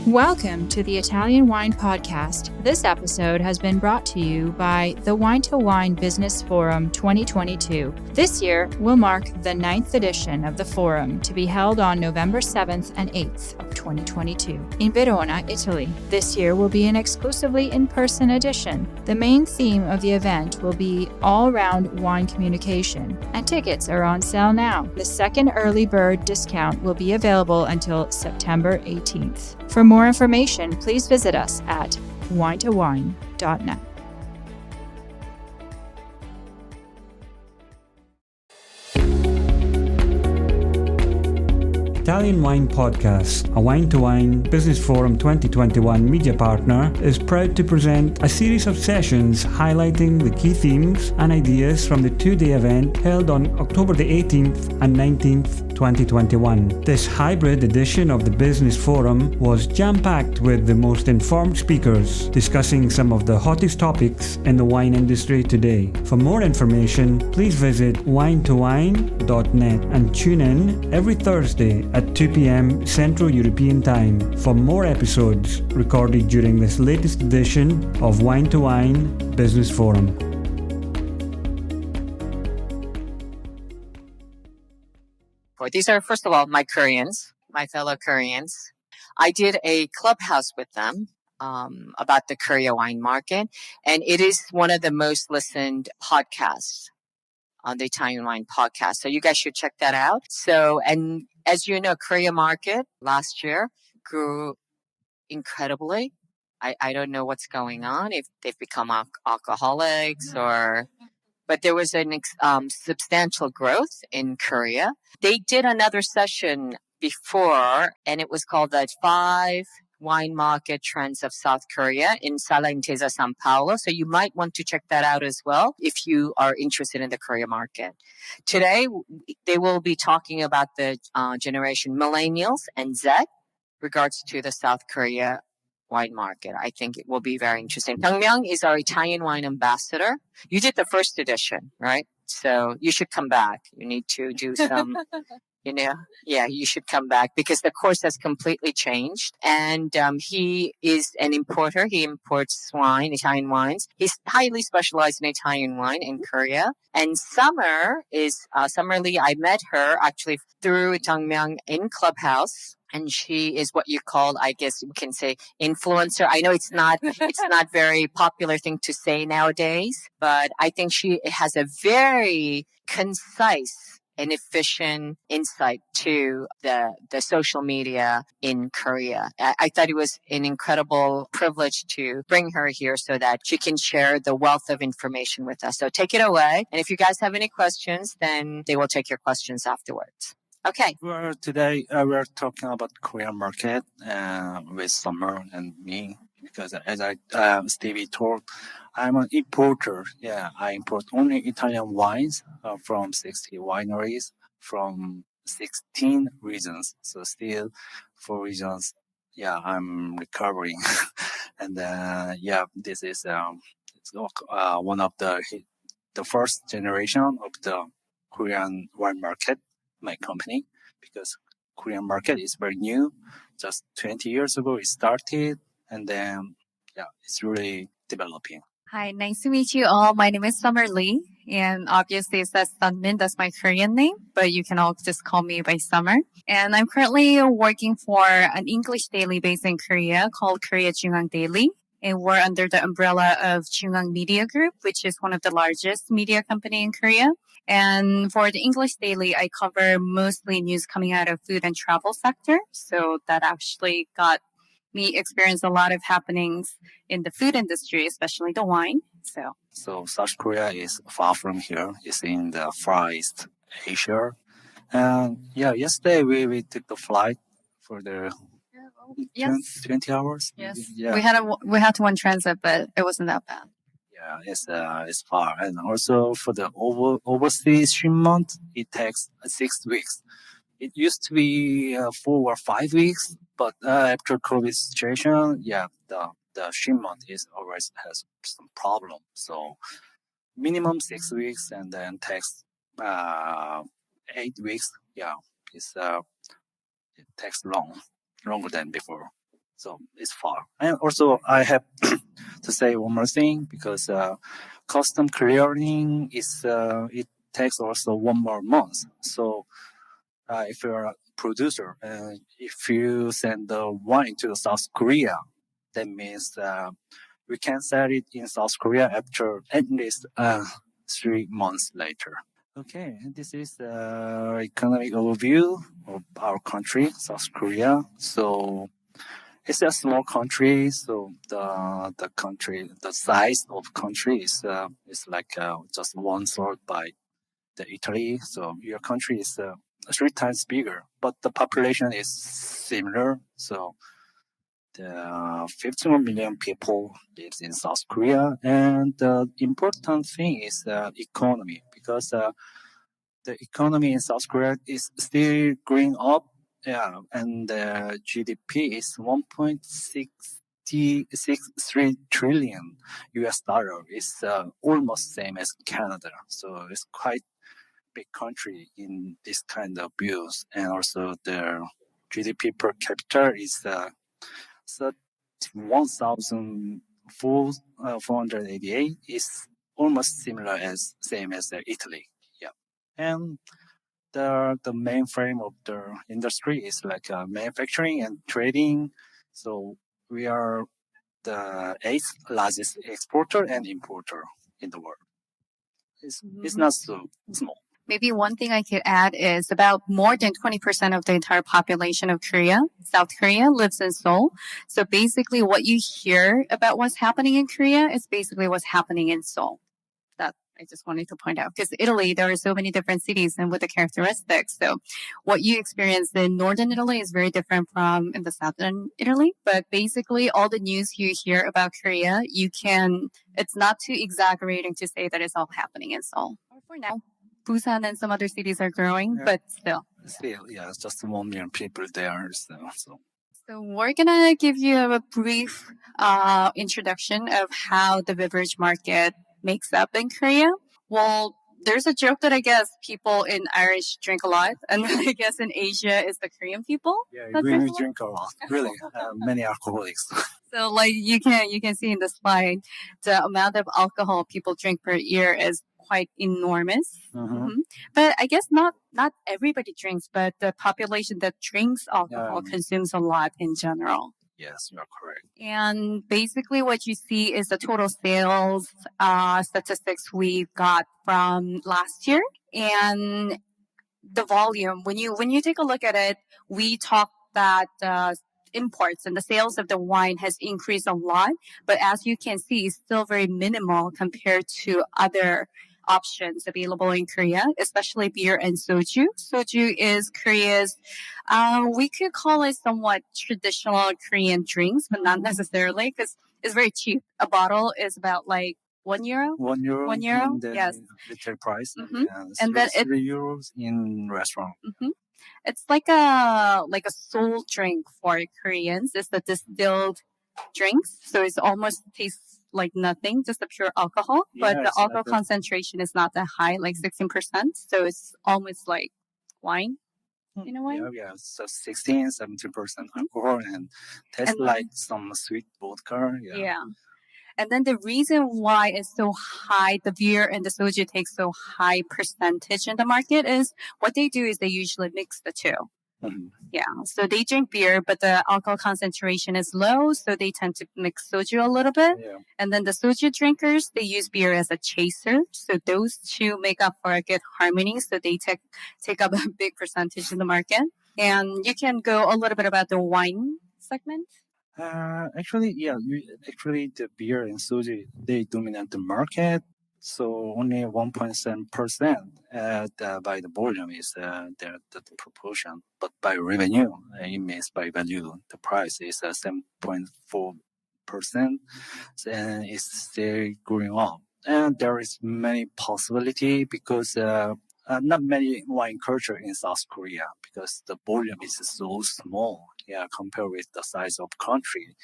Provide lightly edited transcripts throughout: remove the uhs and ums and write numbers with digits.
Welcome to the Italian Wine Podcast. This episode has been brought to you by the Wine2Wine Business Forum 2022. This year will mark the 9th edition of the forum to be held on November 7th and 8th of 2022 in Verona, Italy. This year will be an exclusively in-person edition. The main theme of the event will be all-round wine communication, and tickets are on sale now. The second early bird discount will be available until September 18th. For more information, please visit us at Wine2Wine.net. Italian Wine Podcast, a Wine2Wine Business Forum 2021 media partner, is proud to present a series of sessions highlighting the key themes and ideas from the two-day event held on October the 18th and 19th, 2021. This hybrid edition of the Business Forum was jam-packed with the most informed speakers discussing some of the hottest topics in the wine industry today. For more information, please visit Wine2Wine.net and tune in every Thursday at 2 p.m. Central European Time for more episodes recorded during this latest edition of Wine2Wine Business Forum. These are, first of all, my Koreans, my fellow Koreans. I did a clubhouse with them about the Korea wine market, and it is one of the most listened podcasts on the Italian Wine Podcast. So you guys should check that out. So, and as you know, Korea market last year grew incredibly. I don't know what's going on, if they've become alcoholics but there was an substantial growth in Korea. They did another session before, and it was called the 5 Wine Market Trends of South Korea in Sala Intesa, Sao Paulo. So you might want to check that out as well if you are interested in the Korea market. Today, they will be talking about the generation Millennials and Z regards to the South Korea wine market. I think it will be very interesting. Myung is our Italian wine ambassador. You did the first edition, right? So you should come back. You need to do some, you should come back because the course has completely changed. And he is an importer. He imports wine, Italian wines. He's highly specialized in Italian wine in Korea. And Summer Lee. I met her actually through Myung in Clubhouse. And she is what you call, I guess you can say, influencer. I know it's not very popular thing to say nowadays, but I think she has a very concise and efficient insight to the social media in Korea. I thought it was an incredible privilege to bring her here so that she can share the wealth of information with us. So take it away. And if you guys have any questions, then they will take your questions afterwards. Okay. Well, today we're talking about Korean market with Summer and me because as Stevie told, I'm an importer. Yeah, I import only Italian wines from 60 wineries from 16 regions. So still 4 regions. Yeah, I'm recovering. And this is one of the first generation of the Korean wine market. My company, because Korean market is very new. Just 20 years ago it started, and then it's really developing. Hi, nice to meet you all. My name is Summer Lee, and obviously it says Sunmin, that's my Korean name, but you can all just call me by Summer. And I'm currently working for an English daily based in Korea called Korea Jungang Daily. And we're under the umbrella of Jungang Media Group, which is one of the largest media company in Korea. And for the English Daily, I cover mostly news coming out of food and travel sector. So that actually got me experience a lot of happenings in the food industry, especially the wine. So South Korea is far from here. It's in the Far East Asia. And yesterday we took the flight for the 20 hours. Yes. Yeah. We had one transit, but it wasn't that bad. Yeah, it's far. And also for the overseas shipment, it takes 6 weeks. It used to be 4 or 5 weeks, but after COVID situation, the shipment always has some problem. So minimum 6 weeks, and then takes 8 weeks. Yeah, it takes longer than before. So it's far. And also I have to say one more thing because custom clearing it takes also 1 more month. So if you're a producer and if you send the wine to South Korea, that means we can sell it in South Korea after at least 3 months later. Okay, this is the economic overview of our country, South Korea. So it's a small country, so the size of country is like just 1/3 by the Italy. So your country is 3 times bigger, but the population is similar. So the 51 million people lives in South Korea, and the important thing is the economy because the economy in South Korea is still growing up. Yeah, and the GDP is 1.63 trillion US dollar. It's almost same as Canada, so it's quite big country in this kind of views. And also the GDP per capita is 1,488 is almost similar as same as Italy. Yeah, and the main frame of the industry is like manufacturing and trading. So we are the eighth largest exporter and importer in the world. It's not so small. Maybe one thing I could add is about more than 20% of the entire population of Korea, South Korea, lives in Seoul. So basically what you hear about what's happening in Korea is basically what's happening in Seoul. That I just wanted to point out because Italy, there are so many different cities and with the characteristics. So what you experience in northern Italy is very different from in the southern Italy. But basically all the news you hear about Korea, it's not too exaggerating to say that it's all happening in Seoul. For now, Busan and some other cities are growing, but still. Still, yeah, it's just 1 million people there. So we're gonna give you a brief introduction of how the beverage market makes up in Korea. Well, there's a joke that I guess people in Irish drink a lot, and I guess in Asia is the Korean people. Yeah, we drink a lot. Really, many alcoholics. So, like you can see in the slide, the amount of alcohol people drink per year is quite enormous. Mm-hmm. But I guess not everybody drinks, but the population that drinks alcohol consumes a lot in general. Yes, you're correct. And basically what you see is the total sales statistics we got from last year. And the volume, when you take a look at it, we talk that imports and the sales of the wine has increased a lot. But as you can see, it's still very minimal compared to other options available in Korea, especially beer and soju. Soju is Korea's, we could call it somewhat traditional Korean drinks, but not necessarily because it's very cheap. A bottle is about like €1. €1. Yes. Retail price. Mm-hmm. And then €3 in restaurant. Mm-hmm. It's like a soul drink for Koreans. It's the distilled drinks, so it almost tastes like nothing, just a pure alcohol. But the alcohol concentration is not that high, like 16%. So it's almost like wine. In a way. Yeah, so 16-17% alcohol and tastes like some sweet vodka. Yeah. And then the reason why it's so high, the beer and the soju take so high percentage in the market is what they do is they usually mix the two. Mm-hmm. Yeah. So they drink beer, but the alcohol concentration is low. So they tend to mix soju a little bit. Yeah. And then the soju drinkers, they use beer as a chaser. So those two make up for a good harmony. So they take up a big percentage in the market. And you can go a little bit about the wine segment. Actually, the beer and soju, they dominate the market. So only 1.7% by the volume is the proportion. But by revenue, it means by value, the price is 7.4%. And it's still growing up. And there is many possibility because not many wine culture in South Korea because the volume is so small, compared with the size of country.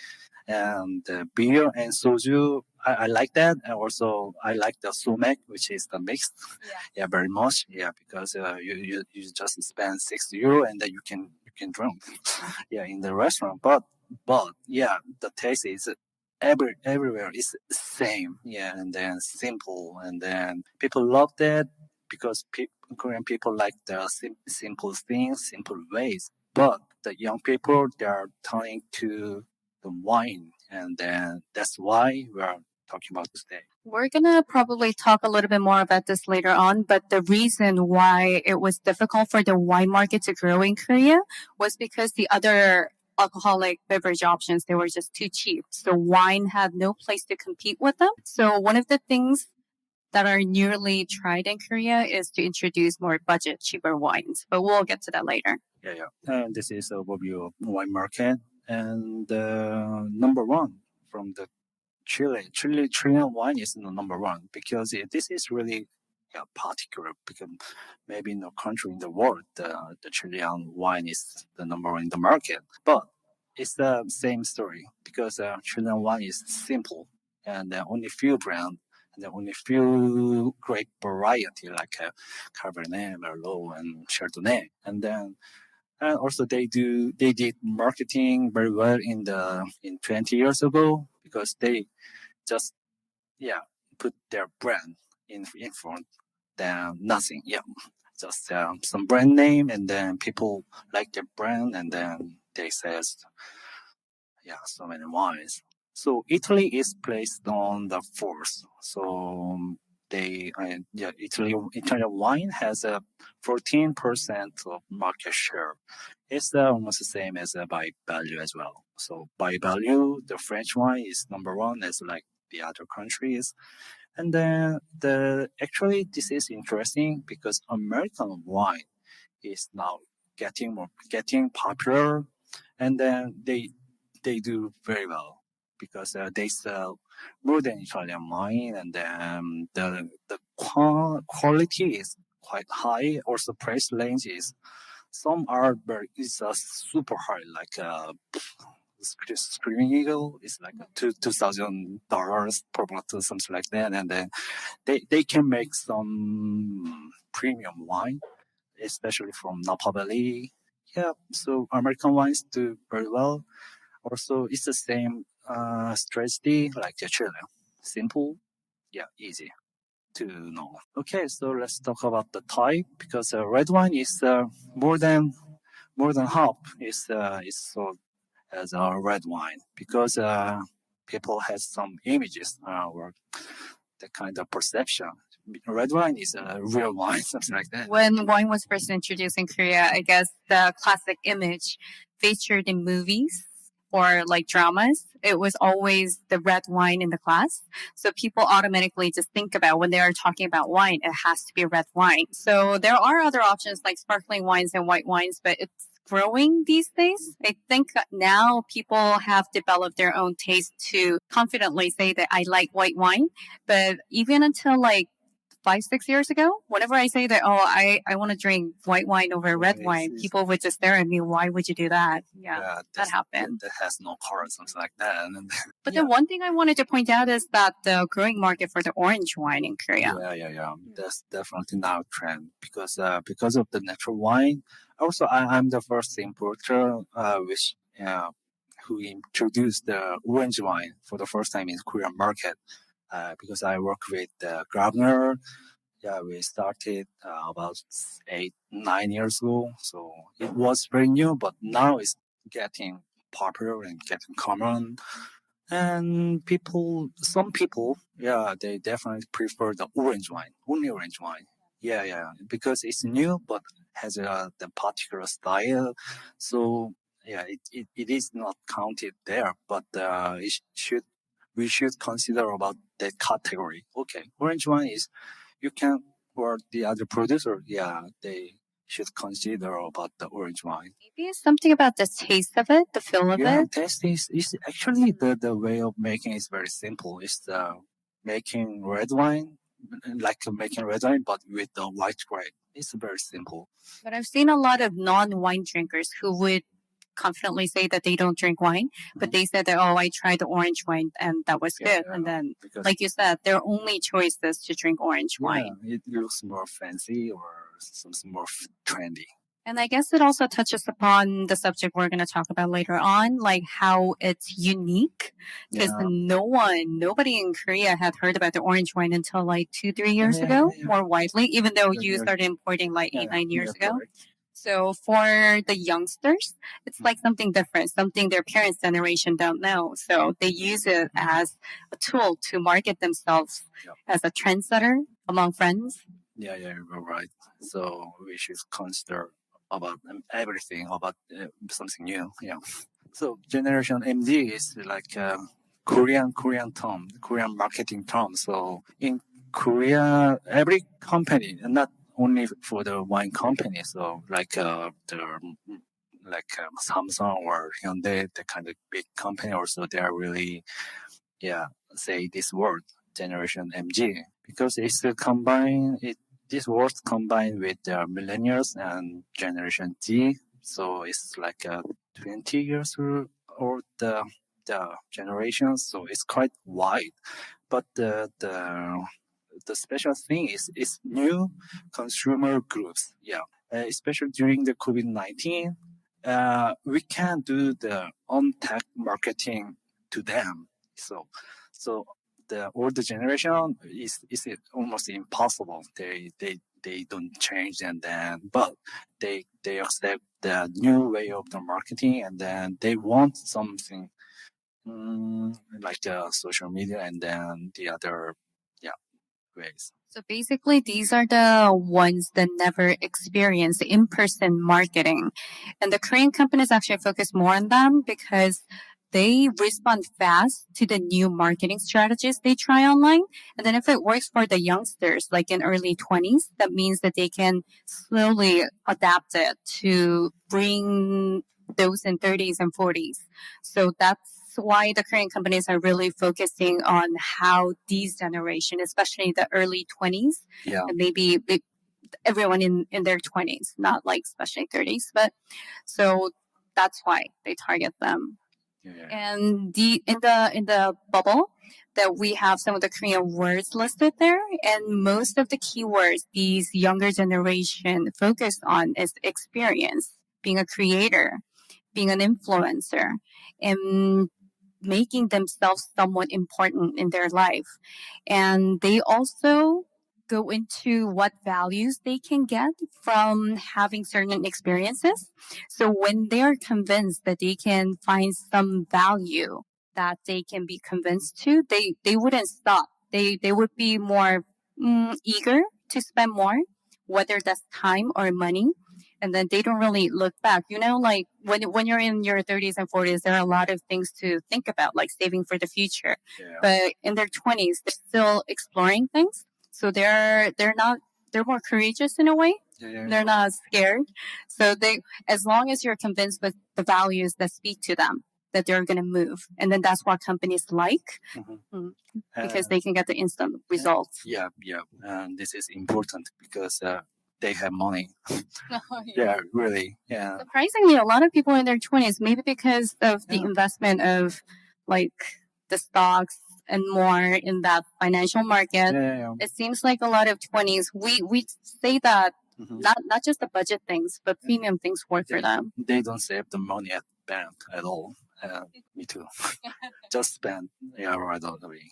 And beer and soju, I like that. And also I like the sumac, which is the mixed. Yeah, very much. Yeah, because you just spend €6 and then you can drink. Yeah, in the restaurant. But but yeah, the taste is everywhere is same. Yeah, and then simple, and then people love that because Korean people like the simple things, simple ways. But the young people, they are turning to the wine, and then that's why we are talking about today. We're going to probably talk a little bit more about this later on, but the reason why it was difficult for the wine market to grow in Korea was because the other alcoholic beverage options, they were just too cheap. So wine had no place to compete with them. So one of the things that are newly tried in Korea is to introduce more budget, cheaper wines. But we'll get to that later. Yeah. And this is overview of wine market. And number one from the Chilean wine is the number one because this is really particular because maybe no country in the world the Chilean wine is the number one in the market. But it's the same story because Chilean wine is simple and only few brand and only few great variety like Cabernet, Merlot, and Chardonnay. And also they did marketing very well in 20 years ago because they just yeah put their brand in front than nothing. Yeah, just some brand name and then people like their brand and then they says so many wines. So Italy is placed on the fourth. So Italian wine has a 14% of market share. It's almost the same as by value as well. So by value, the French wine is number one as like the other countries. And then actually this is interesting because American wine is now getting popular, and then they do very well because they sell more than Italian wine, and then the quality is quite high. Also, price range is some are very is super high, like Screaming Eagle is like $2,000 per bottle, something like that, and then they can make some premium wine, especially from Napa Valley. Yeah, so American wines do very well. Also, it's the same strategy like Chile. Simple, yeah, easy to know. Okay, so let's talk about the type because red wine is more than half is sold as a red wine because people have some images or the kind of perception. Red wine is a real wine, something like that. When wine was first introduced in Korea, I guess the classic image featured in movies or like dramas, it was always the red wine in the glass. So people automatically just think about when they are talking about wine, it has to be red wine. So there are other options like sparkling wines and white wines, but it's growing these days. I think now people have developed their own taste to confidently say that I like white wine. But even until like 5, 6 years ago, whenever I say that, I want to drink white wine over red wine, people would just stare at me. Why would you do that? Yeah, that happened. That has no color, something like that. But the one thing I wanted to point out is that the growing market for the orange wine in Korea. Yeah. That's definitely now a trend because of the natural wine. Also, I'm the first importer who introduced the orange wine for the first time in Korean market. Because I work with Grabner. Yeah, we started about 8, 9 years ago. So it was very new, but now it's getting popular and getting common. And some people, they definitely prefer the orange wine, only orange wine. Yeah, because it's new, but has the particular style. So it is not counted there, but we should consider about that category. Okay, orange wine is you can or the other producer, they should consider about the orange wine. Maybe it's something about the taste of it, the feel of it. Taste is actually the way of making is very simple. It's making red wine, like making red wine, but with the white grape. It's very simple. But I've seen a lot of non-wine drinkers who would confidently say that they don't drink wine, but they said that, I tried the orange wine and that was good. And then, like you said, their only choice is to drink orange wine. It looks more fancy or something more trendy. And I guess it also touches upon the subject we're going to talk about later on, like how it's unique. Because nobody in Korea had heard about the orange wine until like 2-3 years ago, more widely, even though you started importing like 8-9 years ago. Correct. So for the youngsters, it's like something different, something their parents' generation don't know. So they use it as a tool to market themselves as a trendsetter among friends. Yeah, you're right. So we should consider about everything about something new. Yeah. So Generation MD is like a Korean term, Korean marketing term. So in Korea, every company, not only for the wine company, so like Samsung or Hyundai, the kind of big company, also they are really say this word Generation MG because it's combined. This word combined with the millennials and Generation Z, so it's like 20 years or the generation. So it's quite wide, but the special thing is it's new consumer groups. Yeah, especially during the COVID-19, we can't do the on-tech marketing to them. So the older generation is almost impossible. They don't change, and then but they accept the new way of the marketing, and then they want something like the social media and then the other ways. So basically, these are the ones that never experience in-person marketing. And the Korean companies actually focus more on them because they respond fast to the new marketing strategies they try online. And then if it works for the youngsters, like in early 20s, that means that they can slowly adapt it to bring those in 30s and 40s. So that's why the Korean companies are really focusing on how these generation, especially the early 20s, and maybe everyone in their 20s, not like especially 30s, but so that's why they target them. And in the bubble that we have some of the Korean words listed there, and most of the keywords these younger generation focus on is experience, being a creator, being an influencer, and making themselves somewhat important in their life. And they also go into what values they can get from having certain experiences. So when they are convinced that they can find some value that they can be convinced to, they wouldn't stop. They would be more eager to spend more, whether that's time or money. And then they don't really look back. You know, like when you're in your 30s and 40s, there are a lot of things to think about, like saving for the future. But in their 20s, they're still exploring things. So they're more courageous in a way. They're not scared. So as long as you're convinced with the values that speak to them, that they're going to move. And then that's what companies like because they can get the instant results. Yeah. And this is important because they have money. Yeah, really. Yeah. Surprisingly, a lot of people in their 20s, maybe because of the investment of like the stocks and more in that financial market, it seems like a lot of 20s, we say that not just the budget things, but premium things work for them. They don't save the money at bank at all. Me too. Just spend. Yeah, right away.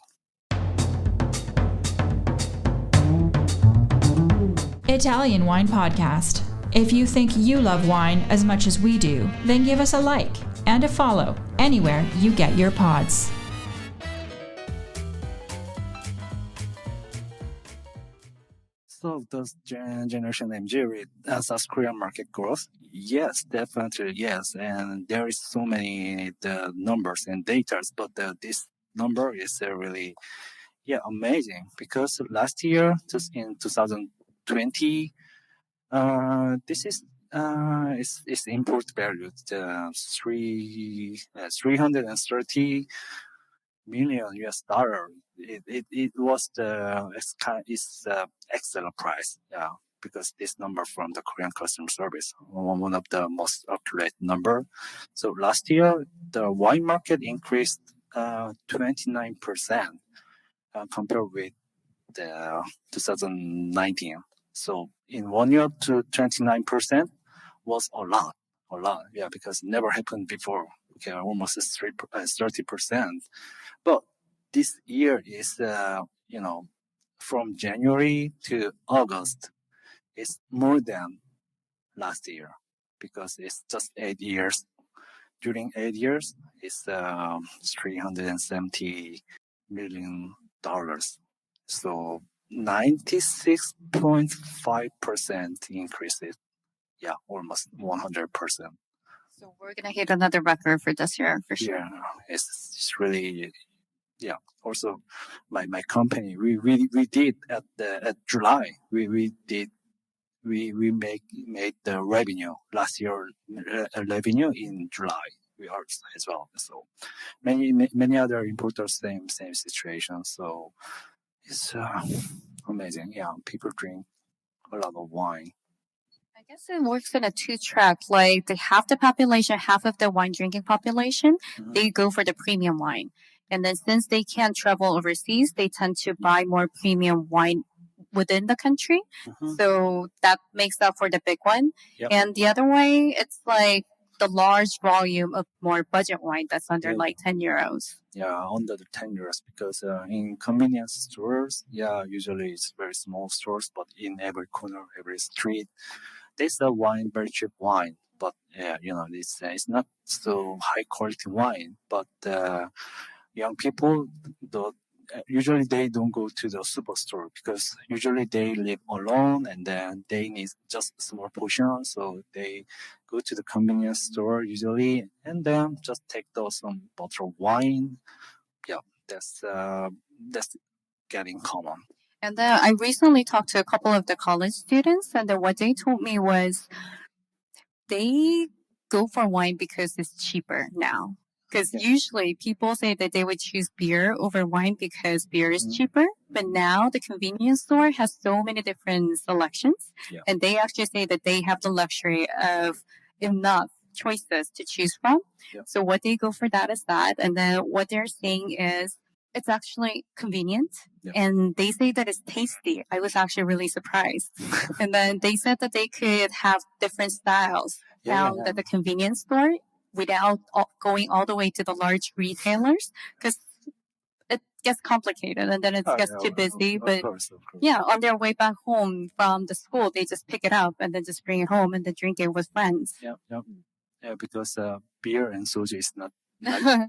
Italian Wine Podcast. If you think you love wine as much as we do, then give us a like and a follow anywhere you get your pods. So does Generation MG with South Korean market growth? Yes, definitely yes. And there is so many the numbers and data, but this number is really amazing because last year, just in 2020, this is import value $330 million US. It was excellent price, because this number from the Korean Customer Service, one of the most accurate number. So last year the wine market increased 29% compared with the 2019. So in 1 year to 29%, was a lot. Yeah, because it never happened before. Okay, almost 30%. But this year is, from January to August, it's more than last year because it's just 8 years. During 8 years, it's $370 million. So 96.5% increases. Yeah, almost 100%. So we're gonna hit another record for this year for sure. Yeah, it's really, yeah. Also, my company, we did at July, we made the revenue last year, revenue in July. We are as well. So many other importers same situation. So it's amazing. Yeah, people drink a lot of wine. I guess it works in a two track. Like they half the population, half of the wine drinking population, they go for the premium wine. And then since they can't travel overseas, they tend to buy more premium wine within the country. So that makes up for the big one. Yep. And the other way, it's like the large volume of more budget wine that's under like 10 euros. Yeah, under the 10 euros because in convenience stores, yeah, usually it's very small stores, but in every corner, every street, they sell wine, very cheap wine. But yeah, it's not so high quality wine. But young people, usually they don't go to the superstore because usually they live alone and then they need just small portion. So they go to the convenience store usually and then just take some bottle of wine. Yeah, that's getting common. And then I recently talked to a couple of the college students, and then what they told me was they go for wine because it's cheaper now. Because usually people say that they would choose beer over wine because beer is cheaper. But now the convenience store has so many different selections. And they actually say that they have the luxury of enough choices to choose from. So what they go for that is that. And then what they're saying is it's actually convenient. And they say that it's tasty. I was actually really surprised. And then they said that they could have different styles found at the convenience store without going all the way to the large retailers because it gets complicated and then it gets too busy. But yeah, on their way back home from the school, they just pick it up and then just bring it home and then drink it with friends. Yeah, because beer and soju is not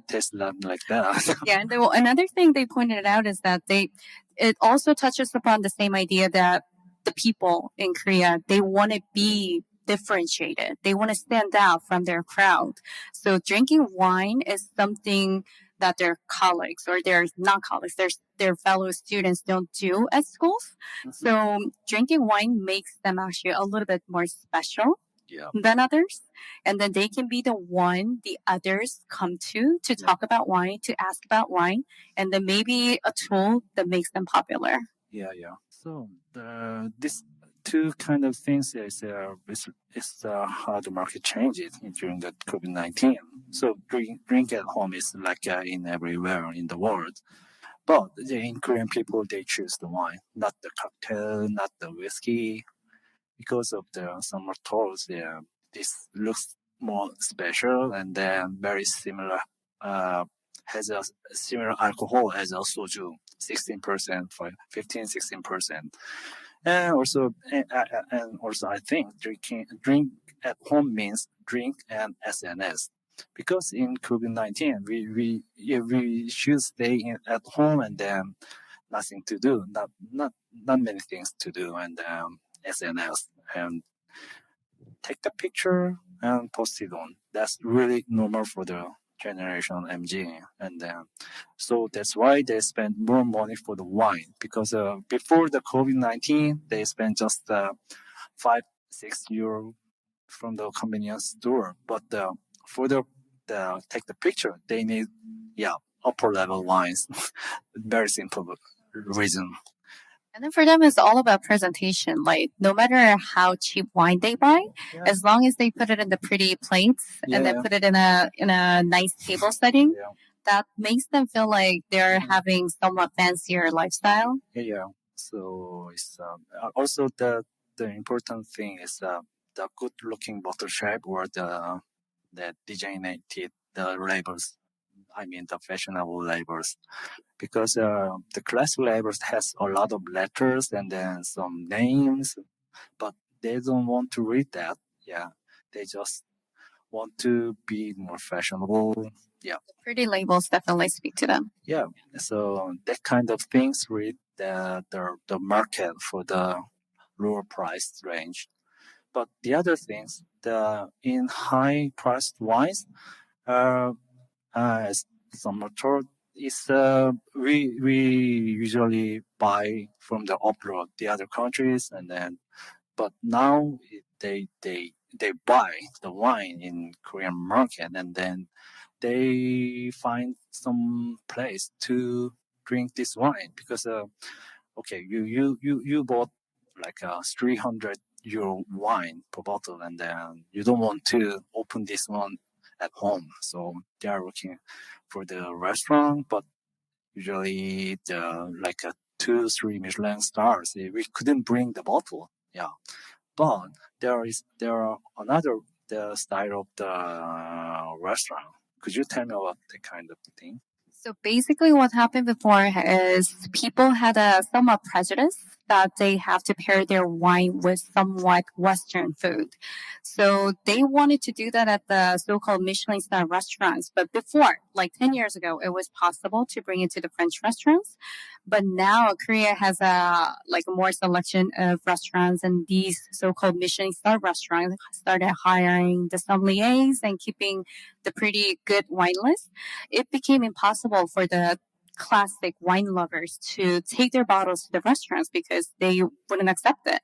taste not like that. Yeah, and another thing they pointed out is that it also touches upon the same idea that the people in Korea, they want to be differentiated. They want to stand out from their crowd. So drinking wine is something that their colleagues or their not colleagues, their fellow students don't do at schools. So drinking wine makes them actually a little bit more special than others. And then they can be the one the others come to talk about wine, to ask about wine, and then maybe a tool that makes them popular. Yeah. So this two kind of things is how the market changes during the COVID-19. So drink at home is like in everywhere in the world. But in Korean people, they choose the wine, not the cocktail, not the whiskey. Because of the summer tours, this looks more special and then very similar. Has a similar alcohol as a soju, 16% for 15-16%. And also, I think drink at home means drink and SNS. Because in COVID-19, we should stay at home and then nothing to do, not many things to do, and SNS and take the picture and post it on. That's really normal for the generation MG, and so that's why they spend more money for the wine because before the COVID-19 they spent just 5-6 euro from the convenience store, but for the take the picture they need upper level wines. Very simple reason. And then for them, it's all about presentation. Like, no matter how cheap wine they buy, as long as they put it in the pretty plates and then put it in a nice table setting, that makes them feel like they're having somewhat fancier lifestyle. So it's also the important thing is the good looking bottle shape or the designated the labels. I mean the fashionable labels, because the classic labels has a lot of letters and then some names, but they don't want to read that. Yeah, they just want to be more fashionable. Yeah. Pretty labels definitely speak to them. Yeah. So that kind of things read the market for the lower price range. But the other things, the in high priced wines, uh, as some are told, is we usually buy from the abroad, the other countries, and then but now they buy the wine in Korean market, and then they find some place to drink this wine because okay, you bought like a 300 euro wine per bottle, and then you don't want to open this one at home, so they are looking for the restaurant, but usually the like a 2-3 Michelin stars, we couldn't bring the bottle. Yeah, but there are another the style of the restaurant. Could you tell me about the kind of thing? So basically what happened before is people had a somewhat prejudice that they have to pair their wine with somewhat Western food. So they wanted to do that at the so-called Michelin star restaurants. But before, like 10 years ago, it was possible to bring it to the French restaurants. But now Korea has a more selection of restaurants, and these so-called Michelin star restaurants started hiring the sommeliers and keeping the pretty good wine list. It became impossible for the classic wine lovers to take their bottles to the restaurants because they wouldn't accept it.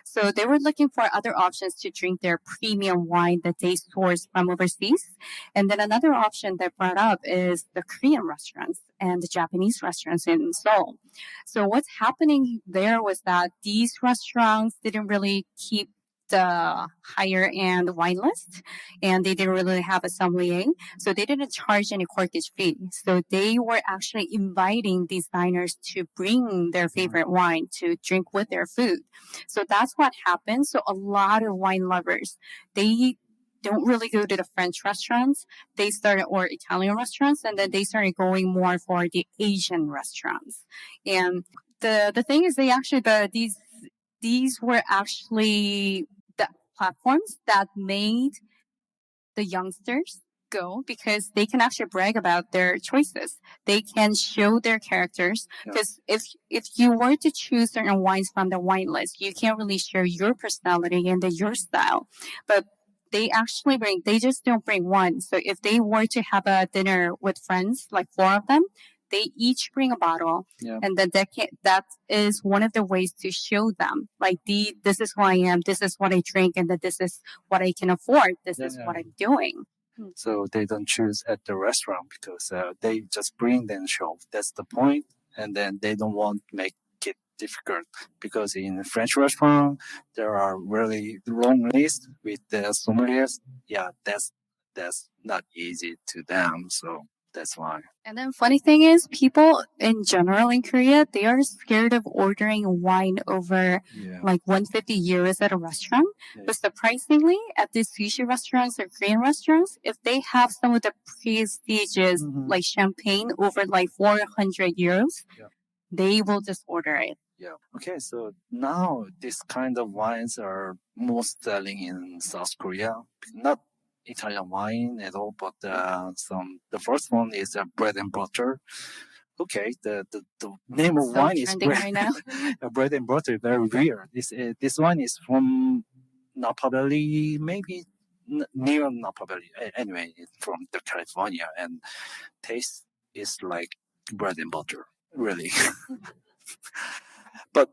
So they were looking for other options to drink their premium wine that they source from overseas. And then another option that brought up is the Korean restaurants and the Japanese restaurants in Seoul. So what's happening there was that these restaurants didn't really keep the higher end wine list, and they didn't really have a sommelier, so they didn't charge any corkage fee. So they were actually inviting these diners to bring their favorite wine to drink with their food. So that's what happened. So a lot of wine lovers, they don't really go to the French restaurants. They started, or Italian restaurants, and then they started going more for the Asian restaurants. And the thing is, these were actually the platforms that made the youngsters go, because they can actually brag about their choices. They can show their characters, because if you were to choose certain wines from the wine list, you can't really show your personality and your style. But they just don't bring one. So if they were to have a dinner with friends, like 4 of them, they each bring a bottle, and then that is one of the ways to show them, like, this is who I am, this is what I drink, and that this is what I can afford, this is what I'm doing. So they don't choose at the restaurant because they just bring and show. That's the point, and then they don't want to make it difficult, because in a French restaurant there are really long lists with the sommeliers. Yeah, that's not easy to them. So that's why. And then funny thing is, people in general in Korea, they are scared of ordering wine over like 150 euros at a restaurant. But surprisingly, at these sushi restaurants or Korean restaurants, if they have some of the prestigious like champagne over like 400 euros, they will just order it. Yeah. Okay. So now this kind of wines are most selling in South Korea. Not Italian wine at all, but the first one is bread and butter. Okay, the name of wine is bread, right now. bread and butter. Very weird. This one is from Napa Valley, maybe near Napa Valley. Anyway, it's from the California, and taste is like bread and butter, really. But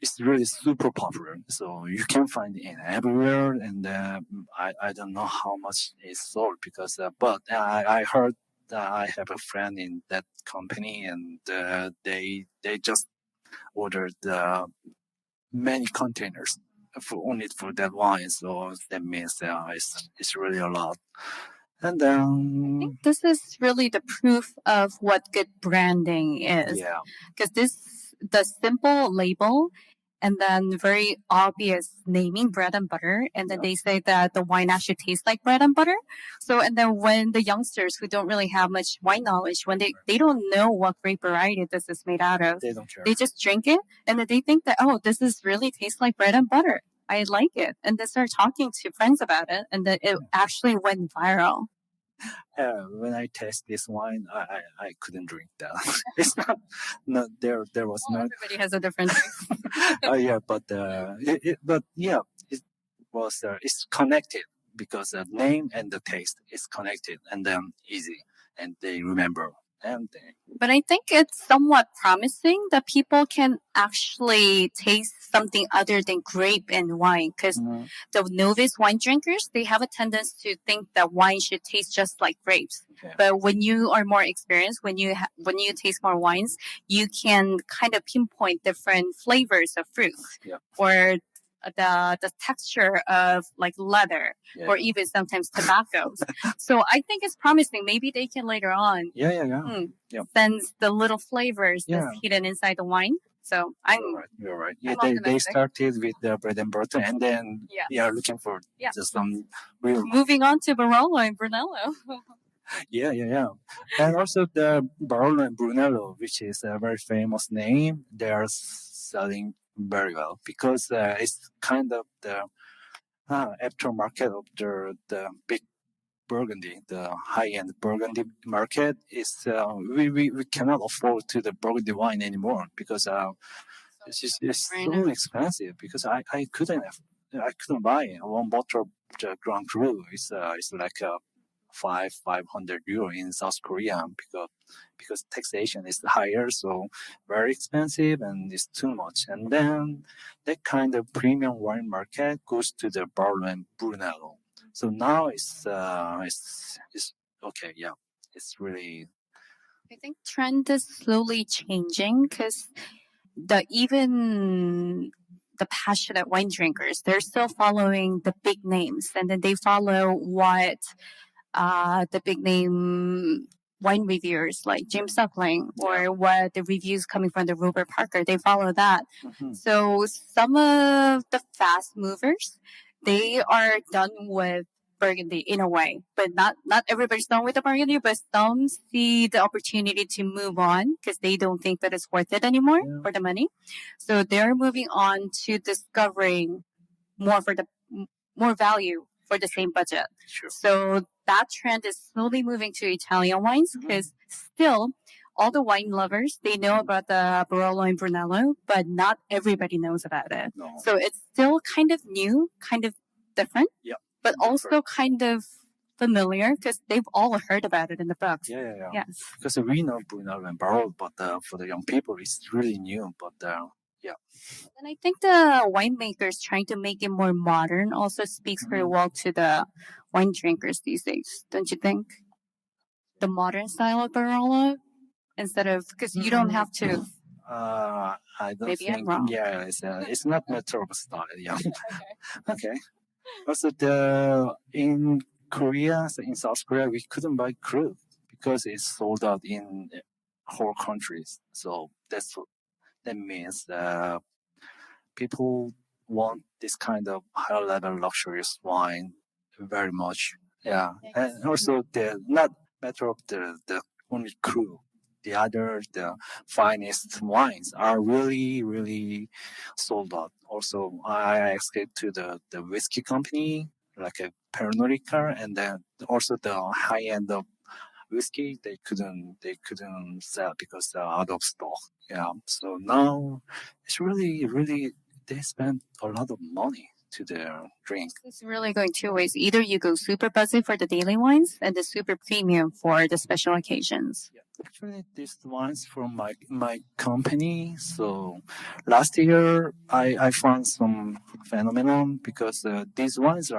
it's really super popular, so you can find it everywhere. And I don't know how much it's sold, because but I heard I have a friend in that company, and they just ordered many containers only for that wine. So that means it's really a lot. And I think this is really the proof of what good branding is. Yeah. Because the simple label and then very obvious naming bread and butter. And then they say that the wine actually tastes like bread and butter. So, and then when the youngsters who don't really have much wine knowledge, when they don't know what grape variety this is made out of, They don't care. they just drink it and then they think that, oh, this is really tastes like bread and butter. I like it. And they start talking to friends about it. And then it actually went viral. When I taste this wine, I couldn't drink that. It's not there. There was Well, not. everybody has a different taste. Yeah, but it was. It's connected because the name and the taste is connected, and then easy, and they remember. But I think it's somewhat promising that people can actually taste something other than grape and wine. Because the novice wine drinkers, they have a tendency to think that wine should taste just like grapes. Okay. But when you are more experienced, when you taste more wines, you can kind of pinpoint different flavors of fruits or the texture of like leather or even sometimes tobacco. So I think it's promising. Maybe they can later on sense the little flavors that's hidden inside the wine. So You're right. I'm They optimistic. started with the bread and butter, and then looking for just some real. Moving on to Barolo and Brunello. Yeah. And also the Barolo and Brunello, which is a very famous name, they are selling very well because it's kind of the aftermarket of the big Burgundy, the high-end Burgundy market. Is we cannot afford to the Burgundy wine anymore because it's so expensive because I couldn't buy one bottle of the Grand Cru. It's like 500 euro in South Korea because taxation is higher, so very expensive and it's too much. And then that kind of premium wine market goes to the Barolo and Brunello. So now it's okay. Yeah, it's really. I think trend is slowly changing because even the passionate wine drinkers, they're still following the big names, and then they follow what the big name wine reviewers like James Suckling or what the reviews coming from the Robert Parker, they follow that. So some of the fast movers, they are done with Burgundy in a way, but not everybody's done with the Burgundy, but some see the opportunity to move on because they don't think that it's worth it anymore for the money. So they're moving on to discovering more more value for the same budget. Sure. So that trend is slowly moving to Italian wines because still all the wine lovers, they know about the Barolo and Brunello, but not everybody knows about it. No. So it's still kind of new, kind of different, but also kind of familiar because they've all heard about it in the books. Yeah. Yes. Because we know Brunello and Barolo, but for the young people, it's really new. But and I think the winemakers trying to make it more modern also speaks very well to the wine drinkers these days, don't you think? The modern style of Barolo instead of because you don't have to. I don't Maybe think. I'm wrong. Yeah, it's not matter of style. Yeah. Okay. Also, in Korea, so in South Korea, we couldn't buy crude because it's sold out in whole countries. So that means people want this kind of high level luxurious wine very much. Yeah. And also the not matter of the only crude. The finest wines are really, really sold out. Also, I asked it to the whiskey company, like a Pernod Ricard, and then also the high end of whiskey, they couldn't sell because they're out of stock. Yeah. So now it's really, really, they spend a lot of money to their drink. It's really going two ways. Either you go super buzzy for the daily wines and the super premium for the special occasions. Yeah. Actually, these wines from my company. So last year I found some phenomenon because these wines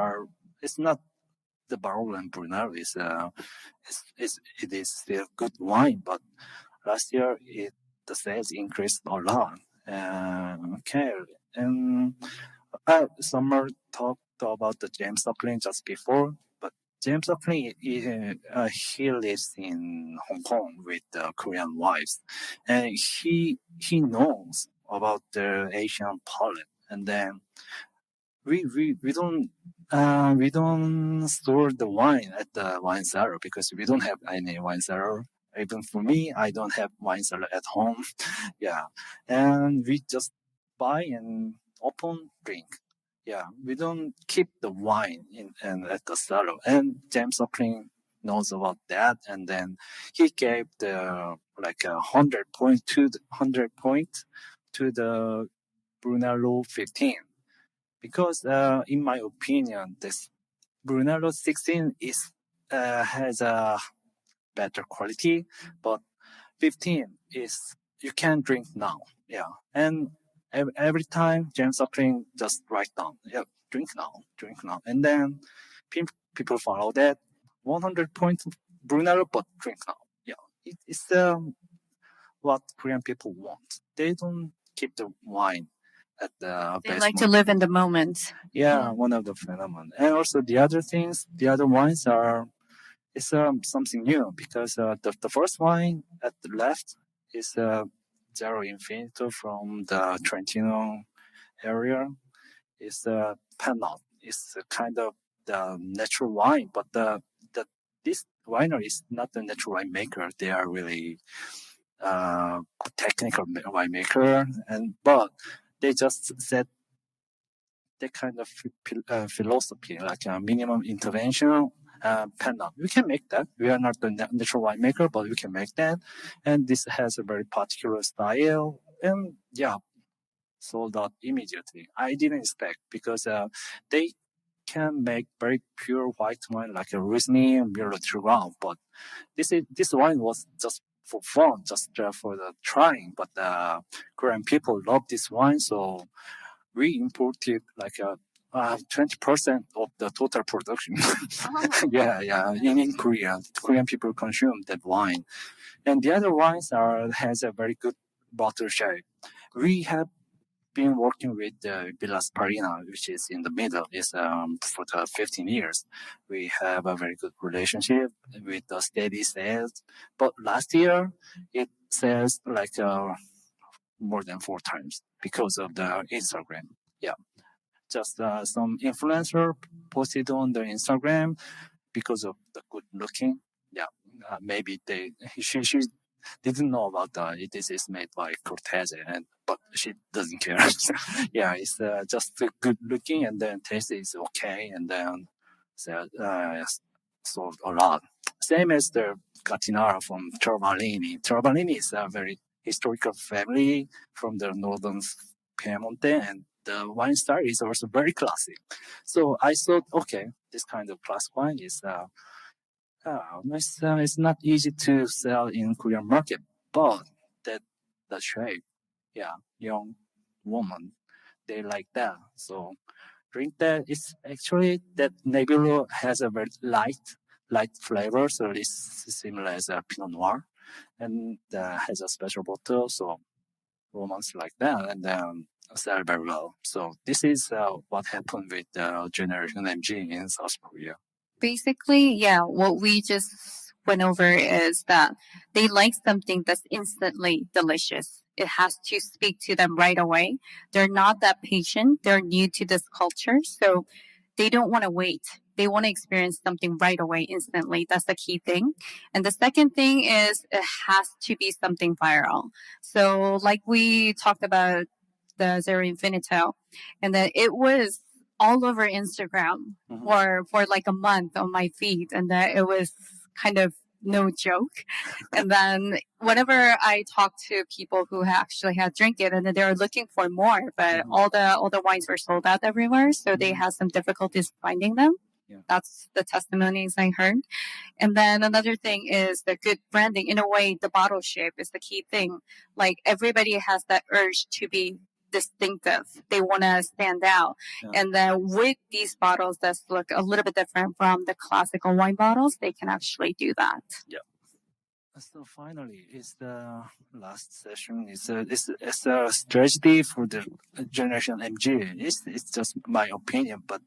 it's not the Barolo and Brunello it is still good wine, but last year the sales increased a lot. Okay, and Summer talked about the James Suckling just before, but James Suckling he lives in Hong Kong with Korean wives, and he knows about the Asian palate, and then we don't store the wine at the wine cellar because we don't have any wine cellar. Even for me, I don't have wine cellar at home. Yeah, and we just buy and open drink. Yeah, we don't keep the wine in and at the cellar. And James Suckling knows about that, and then he gave the like 100 point to the 100 point to the Brunello 15 because in my opinion this Brunello 16 is has a better quality, but 15 is you can drink now. Yeah, and every time James Suckling just write down, yeah, drink now, and then people follow that 100 point Brunello, but drink now. Yeah, it's what Korean people want. They don't keep the wine at the They best like to moment. live in the moment. Yeah, one of the phenomenon. And also the other things, the other wines are it's something new because the first wine at the left is Zero Infinito from the Trentino area. It's Panot. It's a kind of the natural wine, but the this winery is not the natural winemaker. They are really technical winemaker, and but they just said that kind of philosophy, like a minimum intervention panel. We can make that. We are not the natural winemaker, but we can make that. And this has a very particular style. And yeah, sold out immediately. I didn't expect because they can make very pure white wine like a Riesling, Merlot, Turgon, but this wine was just for fun, just for the trying. But Korean people love this wine, so we imported like 20% of the total production. Yeah. In Korea, Korean people consume that wine, and the other wines has a very good bottle shape. We have been working with Villas Parina, which is in the middle, is for the 15 years. We have a very good relationship with the steady sales, but last year it sells like more than 4 times because of the Instagram. Yeah, just some influencer posted on the Instagram because of the good looking. Yeah, maybe she didn't know about this is made by Cortez, and but she doesn't care. Yeah, it's just good looking, and then taste is okay, and then so, sold a lot. Same as the Gattinara from Torvalini. Torvalini is a very historical family from the northern Piemonte, and the wine style is also very classic. So I thought, okay, this kind of classic wine is it's not easy to sell in Korean market, but that shape, yeah, young woman, they like that. So drink that. It's actually that Nebbiolo has a very light flavor, so it's similar as a Pinot Noir, and has a special bottle. So romance like that, and then sell very well. So this is what happened with Generation MG in South Korea. Basically, yeah, what we just went over is that they like something that's instantly delicious. It has to speak to them right away. They're not that patient. They're new to this culture. So they don't want to wait. They want to experience something right away, instantly. That's the key thing. And the second thing is it has to be something viral. So like we talked about the Zero Infinito, and that it was all over Instagram for like a month on my feed, and that it was kind of no joke. And then whenever I talk to people who actually had drink it, and then they were looking for more, but all the wines were sold out everywhere, so they had some difficulties finding them. Yeah. That's the testimonies I heard. And then another thing is the good branding. In a way, the bottle shape is the key thing. Like everybody has that urge to be distinctive. They want to stand out. Yeah. And then with these bottles that look a little bit different from the classical wine bottles, they can actually do that. Yeah. So finally, it's the last session. It's a strategy for the generation MG. It's just my opinion, but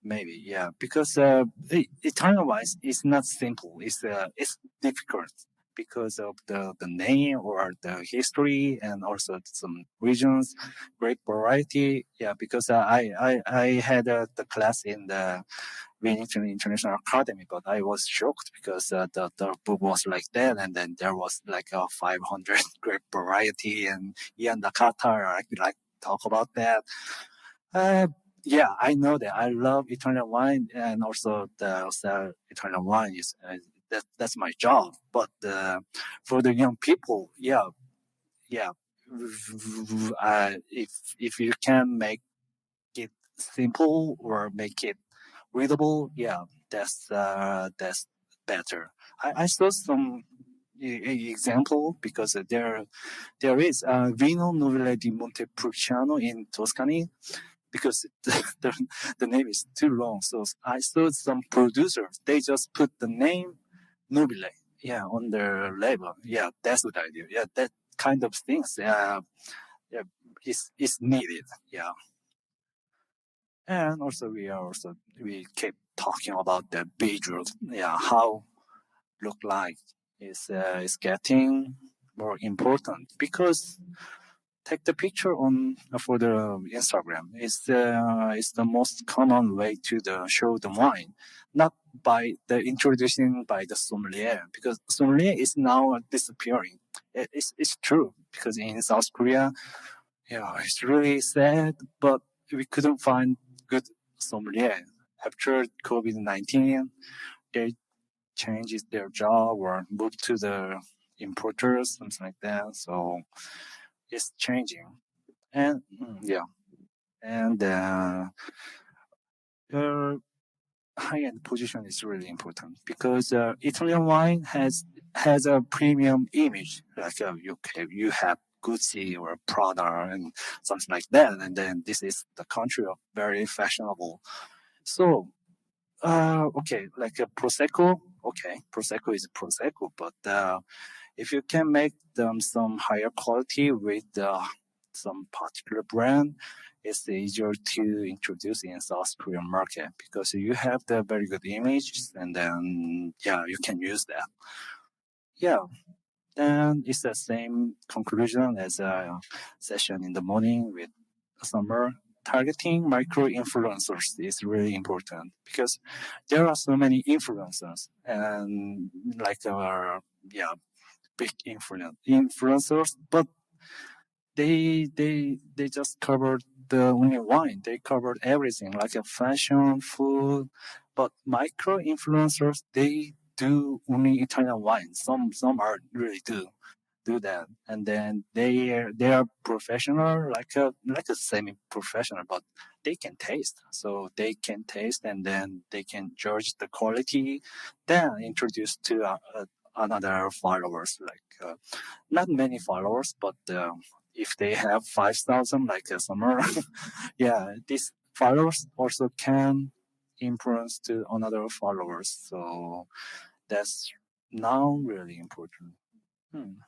maybe because Italian wise it's not simple. It's difficult because of the name or the history and also some regions, great variety. Yeah, because I had the class in the Wellington International Academy, but I was shocked because the book was like that, and then there was like a 500 grape variety, and Ian Nakata, I could like talk about that. Uh, yeah, I know that. I love Italian wine, and also the Italian wine is that's my job. But for the young people, yeah, if you can make it simple or make it readable, yeah, that's better. I saw some example because there is Vino Nobile di Montepulciano in Tuscany because the name is too long. So I saw some producers, they just put the name Nobile, yeah, on their label. Yeah, that's what I do. Yeah, that kind of things, yeah, is needed. Yeah. And also we keep talking about the visuals. Yeah, how look like is getting more important because take the picture on for the Instagram is the most common way to show the wine, not by the introducing by the sommelier because sommelier is now disappearing. It's true because in South Korea, yeah, it's really sad, but we couldn't find good sommelier after COVID-19. They changed their job or moved to the importers, something like that. So it's changing. And yeah, and uh, high-end position is really important because Italian wine has a premium image. Like you have Gucci or Prada and something like that, and then this is the country of very fashionable. So okay, like a prosecco. Okay, prosecco is prosecco, but if you can make them some higher quality with some particular brand, it's easier to introduce in South Korean market because you have the very good image, and then yeah, you can use that. Yeah, then it's the same conclusion as a session in the morning with summer. Targeting micro influencers is really important because there are so many influencers and like our yeah big influencers, but they just covered the only wine. They covered everything like a fashion, food, but micro influencers they do only Italian wine. Some are really do that, and then they are professional, like a semi-professional, but they can taste. So they can taste, and then they can judge the quality, then introduce to another followers, like not many followers, but if they have 5,000, like a summer, yeah, these followers also can influence to another followers. So that's now really important. Hmm.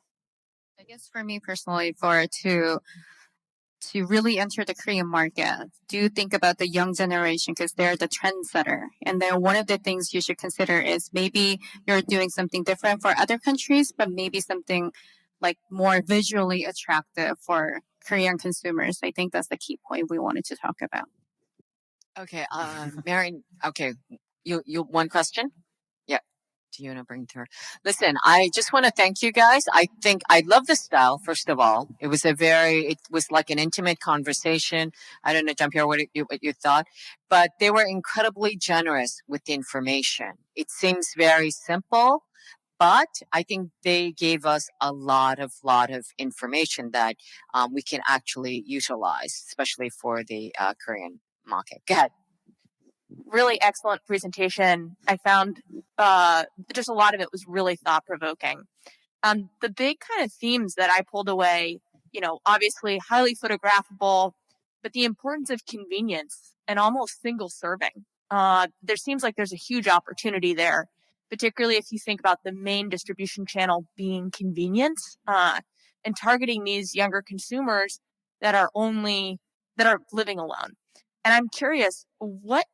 I guess for me personally, for to really enter the Korean market, do think about the young generation because they're the trendsetter. And then one of the things you should consider is maybe you're doing something different for other countries, but maybe something like more visually attractive for Korean consumers. I think that's the key point we wanted to talk about. Okay, Marion. Okay, you one question. Yeah. Do you want to bring to her? Listen, I just want to thank you guys. I think I love the style. First of all, it was like an intimate conversation. I don't know, Jean-Pierre, what you thought, but they were incredibly generous with the information. It seems very simple, but I think they gave us a lot of information that we can actually utilize, especially for the Korean market. Go ahead. Really excellent presentation. I found just a lot of it was really thought provoking. The big kind of themes that I pulled away, obviously highly photographable, but the importance of convenience and almost single serving. There seems like there's a huge opportunity there, particularly if you think about the main distribution channel being convenience and targeting these younger consumers that are living alone. And I'm curious,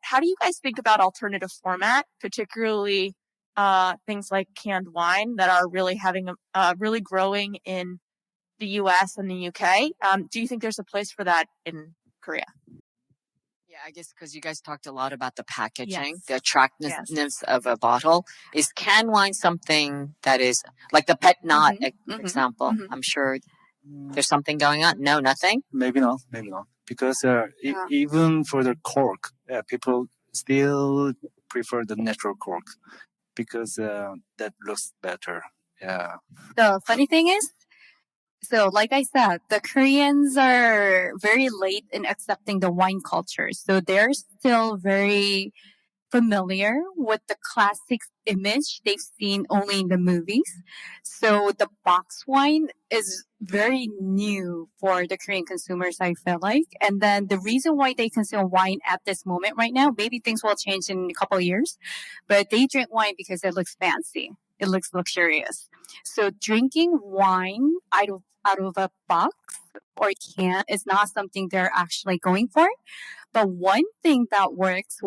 how do you guys think about alternative format, particularly things like canned wine that are really really growing in the US and the UK. Do you think there's a place for that in Korea? Yeah, I guess because you guys talked a lot about the packaging, Yes. the attractiveness of a bottle. Is canned wine something that is like the pet knot, for example? I'm sure there's something going on. No, nothing? Maybe not. Because even for the cork, people still prefer the natural cork because that looks better. Yeah. The funny thing is, so like I said, the Koreans are very late in accepting the wine culture. So they're still very familiar with the classic image they've seen only in the movies. So the box wine is very new for the Korean consumers, I feel like. And then the reason why they consume wine at this moment right now, maybe things will change in a couple of years, but they drink wine because it looks fancy. It looks luxurious. So drinking wine out of a box or can is not something they're actually going for. But one thing that works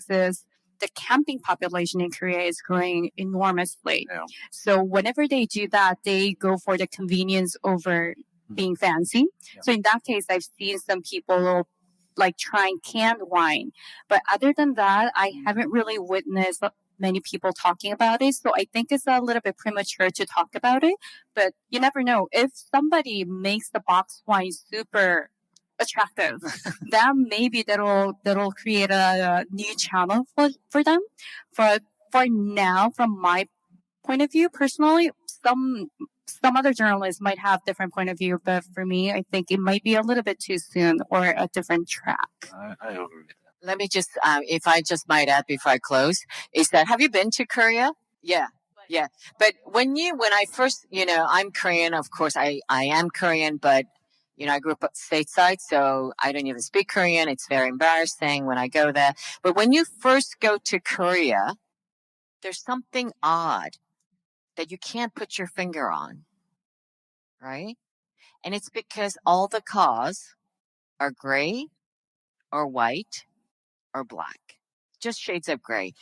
is the camping population in Korea is growing enormously. Yeah. So whenever they do that, they go for the convenience over being fancy. Yeah. So in that case, I've seen some people like trying canned wine. But other than that, I haven't really witnessed many people talking about it. So I think it's a little bit premature to talk about it. But you never know. If somebody makes the box wine super attractive, then maybe that'll create a new channel for them. For now, from my point of view, personally, some other journalists might have different point of view, but for me, I think it might be a little bit too soon or a different track. I agree with that. Let me just, if I just might add before I close, is that have you been to Korea? Yeah. But when I first, I'm Korean, of course, I am Korean, but I grew up stateside, so I don't even speak Korean. It's very embarrassing when I go there. But when you first go to Korea, there's something odd that you can't put your finger on, right? And it's because all the cars are gray or white or black, just shades of gray.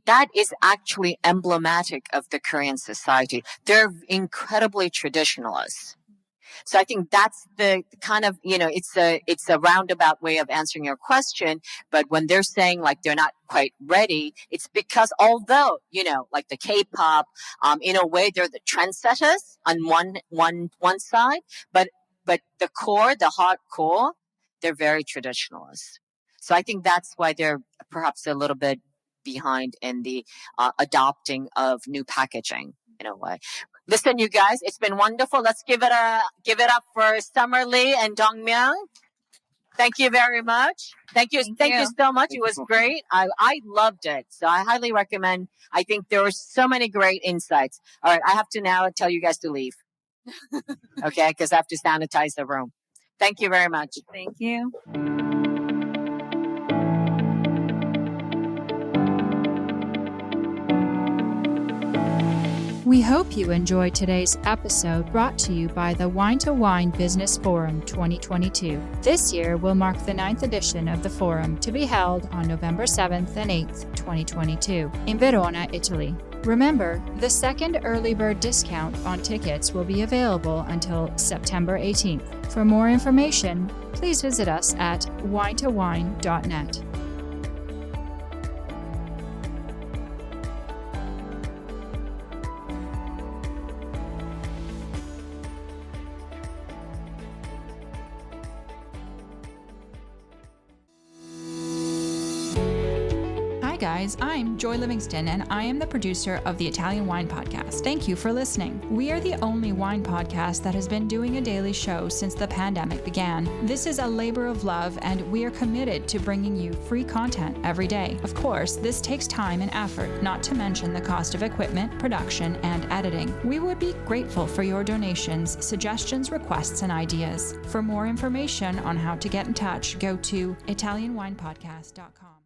That is actually emblematic of the Korean society. They're incredibly traditionalists. So I think that's the kind of, it's a roundabout way of answering your question. But when they're saying like they're not quite ready, it's because although, like the K-pop, in a way they're the trendsetters on one side, but the core, the hardcore, they're very traditionalist. So I think that's why they're perhaps a little bit behind in the adopting of new packaging in a way. Listen, you guys, it's been wonderful. Let's give it up for Summer Lee and Dongmyeon. Thank you very much. Thank you so much. It was great. I loved it. So I highly recommend. I think there were so many great insights. All right, I have to now tell you guys to leave. Okay, because I have to sanitize the room. Thank you very much. Thank you. We hope you enjoyed today's episode brought to you by the Wine2Wine Business Forum 2022. This year will mark the 9th edition of the forum to be held on November 7th and 8th, 2022 in Verona, Italy. Remember, the second early bird discount on tickets will be available until September 18th. For more information, please visit us at wine2wine.net. Guys, I'm Joy Livingston, and I am the producer of the Italian Wine Podcast. Thank you for listening. We are the only wine podcast that has been doing a daily show since the pandemic began. This is a labor of love, and we are committed to bringing you free content every day. Of course, this takes time and effort, not to mention the cost of equipment, production, and editing. We would be grateful for your donations, suggestions, requests, and ideas. For more information on how to get in touch, go to ItalianWinePodcast.com.